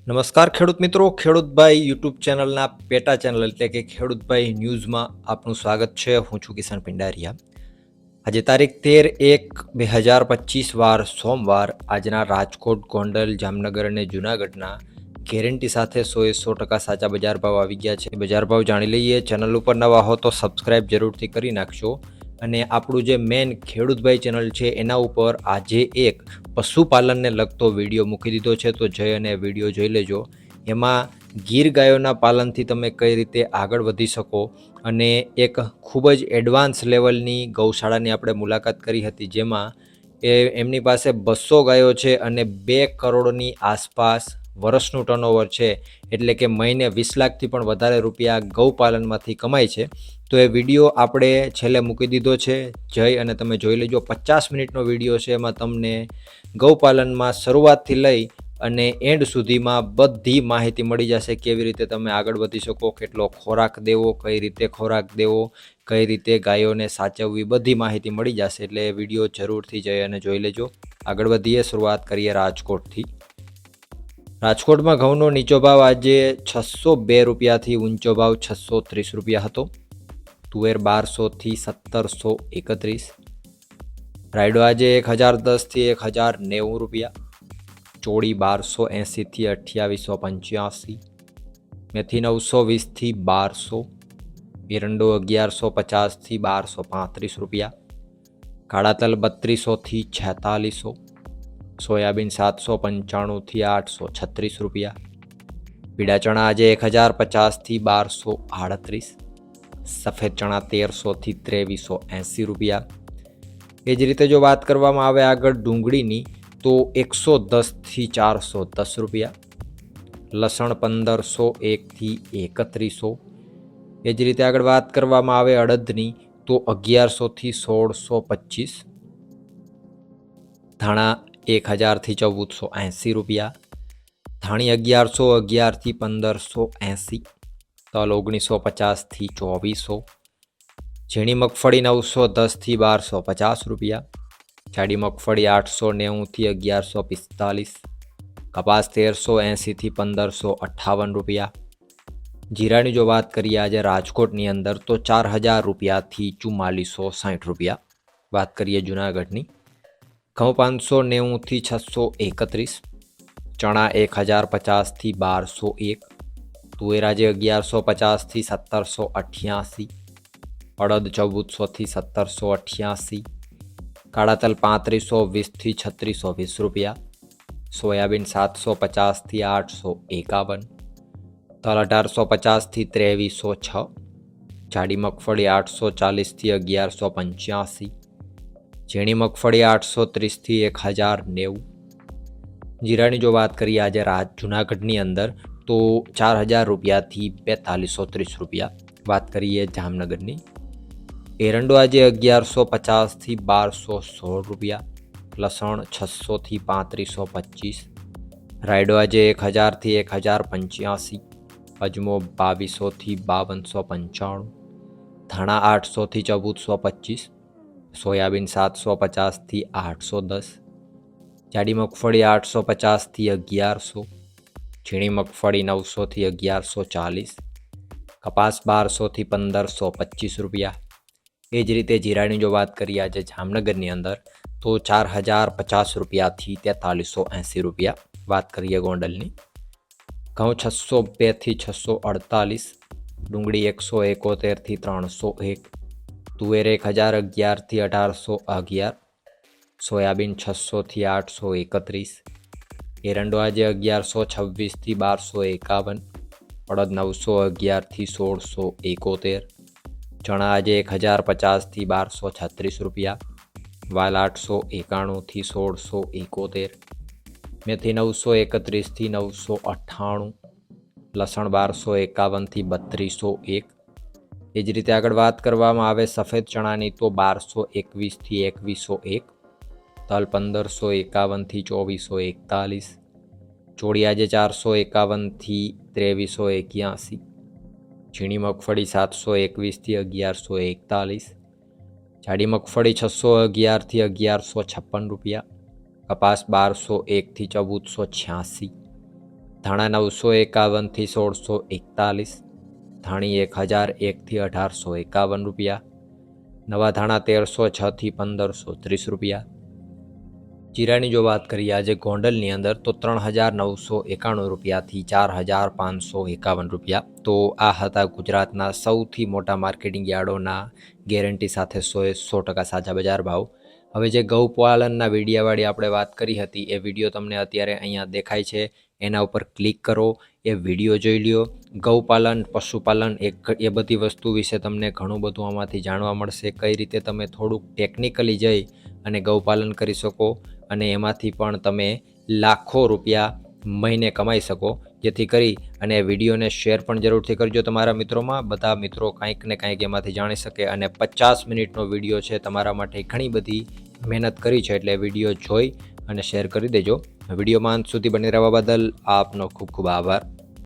નમસ્કાર ખેડૂત મિત્રો, ખેડૂતભાઈ યુટ્યુબ ચેનલના પેટા ચેનલ એટલે કે ખેડૂતભાઈ ન્યૂઝમાં આપનું સ્વાગત છે. હું છું કિશન પિંડારિયા. આજે તારીખ 13/1/2025 વાર સોમવાર. આજના રાજકોટ, ગોંડલ, જામનગર અને જૂનાગઢના ગેરંટી સાથે 100% સાચા બજાર ભાવ આવી ગયા છે. બજાર ભાવ જાણી લઈએ. ચેનલ ઉપર નવા હો તો સબસ્ક્રાઇબ જરૂરથી કરી નાખશો. અને આપણું જે મેન ખેડૂતભાઈ ચેનલ છે એના ઉપર આજે એક પશુપાલનને લગતો વિડીયો મૂકી દીધો છે, તો જઈ અને વિડીયો જોઈ લેજો. એમાં ગીર ગાયોના પાલનથી તમે કઈ રીતે આગળ વધી શકો અને એક ખૂબ જ એડવાન્સ લેવલની ગૌશાળાની આપણે મુલાકાત કરી હતી, જેમાં એમની પાસે 200 ગાયો છે અને 2 કરોડની આસપાસ વર્ષનું ટર્નઓવર છે, એટલે કે મહિને 20 લાખથી પણ વધારે રૂપિયા ગૌપાલનમાંથી કમાય છે. તો એ વિડીયો આપણે છેલ્લે મૂકી દીધો છે, જઈ અને તમે જોઈ લેજો. 50 મિનિટનો વિડીયો છે. એમાં તમને ગૌપાલનમાં શરૂઆતથી લઈ અને એન્ડ સુધીમાં બધી માહિતી મળી જશે. કેવી રીતે તમે આગળ વધી શકો, કેટલો ખોરાક દેવો, કઈ રીતે ખોરાક દેવો, કઈ રીતે ગાયોને સાચવવી, બધી માહિતી મળી જશે. એટલે એ વિડીયો જરૂરથી જઈ અને જોઈ લેજો. આગળ વધીએ. શરૂઆત કરીએ રાજકોટથી. રાજકોટમાં ઘઉંનો નીચો ભાવ આજે 602 રૂપિયાથી ઊંચો ભાવ 630 રૂપિયા હતો. તુવેર 1200થી 1731. રાયડો આજે 1010થી 1090 રૂપિયા. ચોળી 1280થી 2885. મેથી 920થી 1200. એરંડો 1150થી 1235 રૂપિયા. કાળા તલ 3200થી 4600. સોયાબીન 795થી 836 રૂપિયા. પીળા ચણા આજે 1050થી 1238. સફેદ ચણા 1300થી 2380 રૂપિયા. એ જ રીતે જો વાત કરવામાં આવે આગળ ડુંગળીની, તો 110થી 410 રૂપિયા. લસણ 1501થી 3100. એ જ રીતે આગળ વાત કરવામાં આવે અડદની, તો 1100થી 1625. ધાણા 1000થી 1480 રૂપિયા. ધાણી 1111થી 1580. તલ 1950થી 2400. ઝીણી મગફળી 910થી 1250 રૂપિયા. જાડી મગફળી 890થી 1145. કપાસ 1380થી 1558 રૂપિયા. જીરાની જો વાત કરીએ આજે રાજકોટની અંદર, તો 4000 રૂપિયાથી 4460 રૂપિયા. વાત કરીએ જૂનાગઢની. ઘઉં 590થી 631. ચણા 1050થી 1201. તુવેર આજે 1150થી 1788. અડદ 1400થી 1788. કાળા તલ 3520થી 3620 રૂપિયા. સોયાબીન 750થી 851. તલ 1850થી 2306. જાડી મગફળી 840થી 1185. ઝીણી મગફળી 830થી 1090. જીરાની જો વાત કરીએ આજે જૂનાગઢની અંદર, તો 4000 રૂપિયાથી 4230 રૂપિયા. વાત કરીએ જામનગરની. એરંડો આજે 1150થી 1216 રૂપિયા. લસણ 600થી 3525. રાયડો આજે 1000થી 1085. અજમો 2200થી 5295. ધાણા 800થી 1425. સોયાબીન 750થી 810. જાડી મગફળી 850થી 1100. ઝીણી મગફળી 900થી 1140. કપાસ 1200થી 1525 રૂપિયા. એ જ રીતે જીરાની જો વાત કરીએ આજે જામનગરની અંદર, તો 4050 રૂપિયાથી 4380 રૂપિયા. વાત કરીએ ગોંડલની. ઘઉં 602થી 648. ડુંગળી 171થી 301. તુવેર 1011થી 1811. સોયાબીન 600થી 831. એરંડો આજે 1126થી 1251. અડદ 911થી 1671. ચણા આજે 1050થી 1236 રૂપિયા. વાલ 891થી 1671. મેથી 931થી 998. લસણ 1251થી 3201. એ જ રીતે આગળ વાત કરવામાં આવે સફેદ ચણાની, તો 1221થી 2101. તલ 1551થી 2441. ચોળી આજે 451થી 2381. ઝીણી મગફળી 721થી 1141. જાડી મગફળી 611થી 1156 રૂપિયા. કપાસ 1201થી 1486. ધાણા 951થી 1641, ધાણી 1001થી 1851 રૂપિયા, નવા ધાણા 1306થી 1530 રૂપિયા. જીરાની જો વાત કરીએ આજે ગોંડલની અંદર તો 3991 રૂપિયાથી 4551 રૂપિયા. તો આ હતા ગુજરાતના સૌથી મોટા માર્કેટિંગ યાર્ડોના ગેરંટી સાથે 100% સાચા બજાર ભાવ. હવે જે ગૌપાલનના વિડીયાવાળી આપણે વાત કરી હતી એ વિડીયો તમને અત્યારે અહીંયા દેખાય છે, એના ઉપર ક્લિક કરો, એ વિડીયો જોઈ લ્યો. ગૌપાલન, પશુપાલન એ બધી વસ્તુ વિશે તમને ઘણું બધું આમાંથી જાણવા મળશે, કઈ રીતે તમે થોડુંક ટેકનિકલી જઈ અને ગૌપાલન કરી શકો અને એમાંથી પણ તમે લાખો રૂપિયા મહિને કમાઈ શકો. જેથી કરી અને વિડીયોને શેર પણ જરૂરથી કરજો તમારા મિત્રોમાં, બધા મિત્રો કાંઈક ને કાંઈક એમાંથી જાણી શકે. અને 50 મિનિટનો વિડીયો છે, તમારા માટે ઘણી બધી મહેનત કરી છે, એટલે વિડીયો જોઈ અને શેર કરી દેજો. વિડીયોમાં અંત સુધી બની રહેવા બદલ આપનો ખૂબ ખૂબ આભાર.